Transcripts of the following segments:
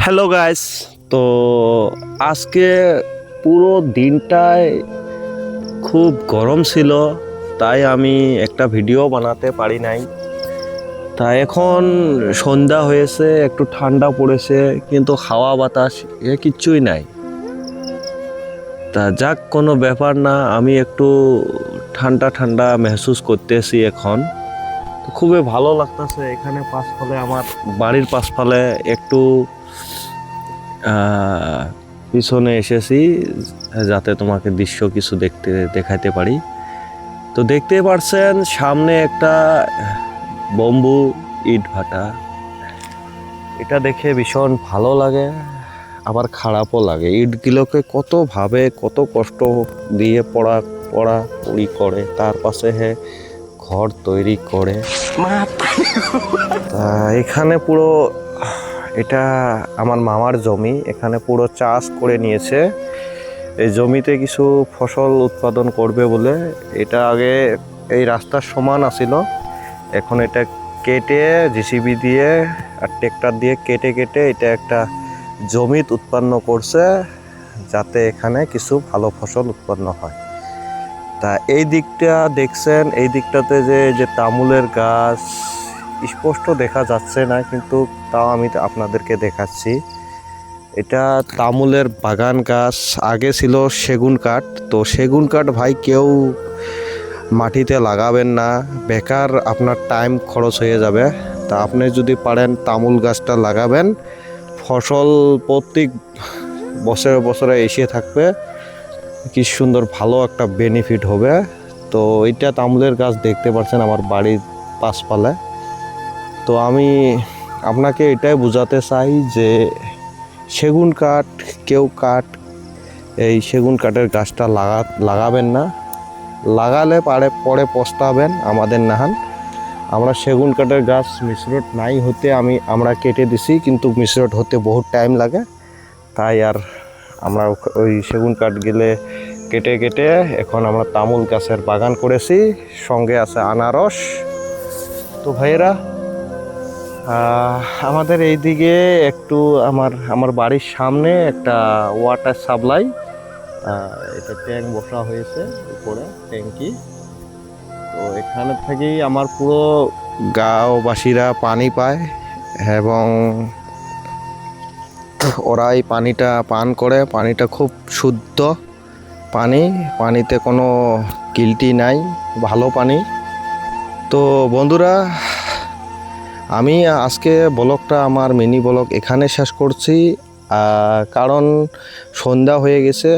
Hello guys. তো আজকে পুরো দিনটায় খুব গরম ছিল, তাই আমি একটা ভিডিও বানাতে পারি নাই। তাই এখন সন্ধ্যা হয়েছে, একটু ঠান্ডা পড়েছে, কিন্তু হাওয়া বাতাস কিচ্ছুই নাই। তা যাক, কোনো ব্যাপার না, আমি একটু ঠান্ডা ঠান্ডা মেহসুস করতেছি এখন। তো খুবই ভালো লাগতেছে। এখানে পাশফালে, আমার বাড়ির পাশফালে একটু পিছনে এসেছি যাতে তোমাকে দৃশ্য কিছু দেখাইতে পারি। তো দেখতেই পারছেন সামনে একটা বম্বু ইট ভাটা। এটা দেখে ভীষণ ভালো লাগে, আবার খারাপও লাগে। ইটগুলোকে কত কষ্ট দিয়ে পড়ি করে, তার পাশে ঘর তৈরি করে। তা এখানে পুরো, এটা আমার মামার জমি, এখানে পুরো চাষ করে নিয়েছে। এই জমিতে কিছু ফসল উৎপাদন করবে বলে এটা আগে এই রাস্তার সমান আছিল, এখন এটা কেটে জিসিবি দিয়ে আর ট্রেক্টর দিয়ে কেটে এটা একটা জমিত উৎপন্ন করছে, যাতে এখানে কিছু ভালো ফসল উৎপন্ন হয়। তা এই দিকটা দেখছেন, এই দিকটাতে যে তামুলের গাছ স্পষ্ট দেখা যাচ্ছে না, কিন্তু তাও আমি আপনাদেরকে দেখাচ্ছি। এটা তামুলের বাগান গাছ। আগে ছিল সেগুন কাঠ। তো সেগুন কাঠ ভাই কেউ মাটিতে লাগাবেন না, বেকার আপনার টাইম খরচ হয়ে যাবে। তা আপনি যদি পারেন তামুল গাছটা লাগাবেন, ফসল প্রত্যেক বছরে এসে থাকবে, কি সুন্দর ভালো একটা বেনিফিট হবে। তো এইটা তামুলের গাছ দেখতে পাচ্ছেন আমার বাড়ির পাশপালে। তো আমি আপনাকে এটাই বোঝাতে চাই যে সেগুন কাঠ এই সেগুন কাঠের গাছটা লাগাবেন না। লাগালে পরে পস্তাবেন আমাদের নাহান। আমরা সেগুন কাঠের গাছ মিশ্রট নাই হতে আমরা কেটে দিছি, কিন্তু মিশ্রট হতে বহুত টাইম লাগে, তাই আর আমরা ওই সেগুন কাঠ গেলে কেটে এখন আমরা তামুল গাছের বাগান করেছি, সঙ্গে আছে আনারস। তো ভাইয়েরা, আমাদের এইদিকে একটু আমার বাড়ির সামনে একটা ওয়াটার সাপ্লাই, এটা ট্যাঙ্ক বসা হয়েছে উপরে, ট্যাঙ্কি। তো এখানে থেকেই আমার পুরো গাঁওবাসীরা পানি পায়, এবং ওরা এই পানিটা পান করে। পানিটা খুব শুদ্ধ পানিতে কোনো গিল্টি নাই, ভালো পানি। তো বন্ধুরা, আমি আজকে ব্লগটা, আমার মিনি ব্লগ এখানে শেষ করছি, কারণ সন্ধ্যা হয়ে গেছে।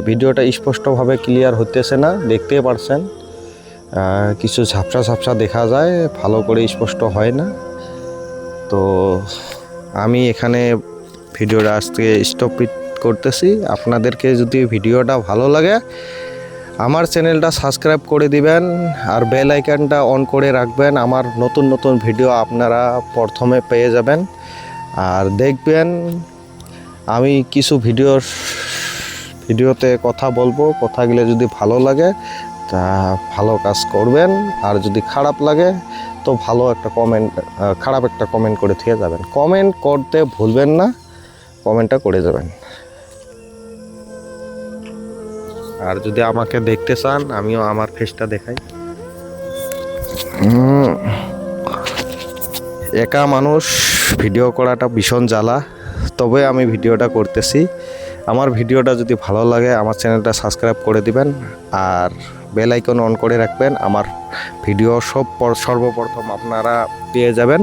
ভিডিওটা স্পষ্টভাবে ক্লিয়ার হতেছে না, দেখতেই পারছেন কিছু ঝাপসা দেখা যায়, ভালো করে স্পষ্ট হয় না। তো আমি এখানে ভিডিওটা আজকে স্টপ করতেছি। আপনাদেরকে যদি ভিডিওটা ভালো লাগে, আমার চ্যানেলটা সাবস্ক্রাইব করে দিবেন, আর বেল আইকনটা অন করে রাখবেন। আমার নতুন ভিডিও আপনারা প্রথমে পেয়ে যাবেন। আর দেখবেন আমি কিছু ভিডিওতে কথা বলবো, কথাগুলো যদি ভালো লাগে তা ভালো কাজ করবেন, আর যদি খারাপ লাগে তো খারাপ একটা কমেন্ট করে থেকে যাবেন। কমেন্ট করতে ভুলবেন না, কমেন্টটা করে যাবেন। আর যদি আমাকে দেখতে চান, আমিও আমার ফেসটা দেখাই। একা মানুষ ভিডিও করাটা ভীষণ জ্বালা, তবে আমি ভিডিওটা করতেছি। আমার ভিডিওটা যদি ভালো লাগে, আমার চ্যানেলটা সাবস্ক্রাইব করে দিবেন, আর বেল আইকন অন করে রাখবেন। আমার ভিডিও সর্বপ্রথম আপনারা পেয়ে যাবেন।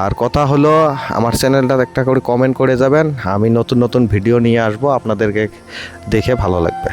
আর কথা হলো, আমার চ্যানেলটা একটা করে কমেন্ট করে যাবেন। আমি নতুন ভিডিও নিয়ে আসবো, আপনাদেরকে দেখে ভালো লাগবে।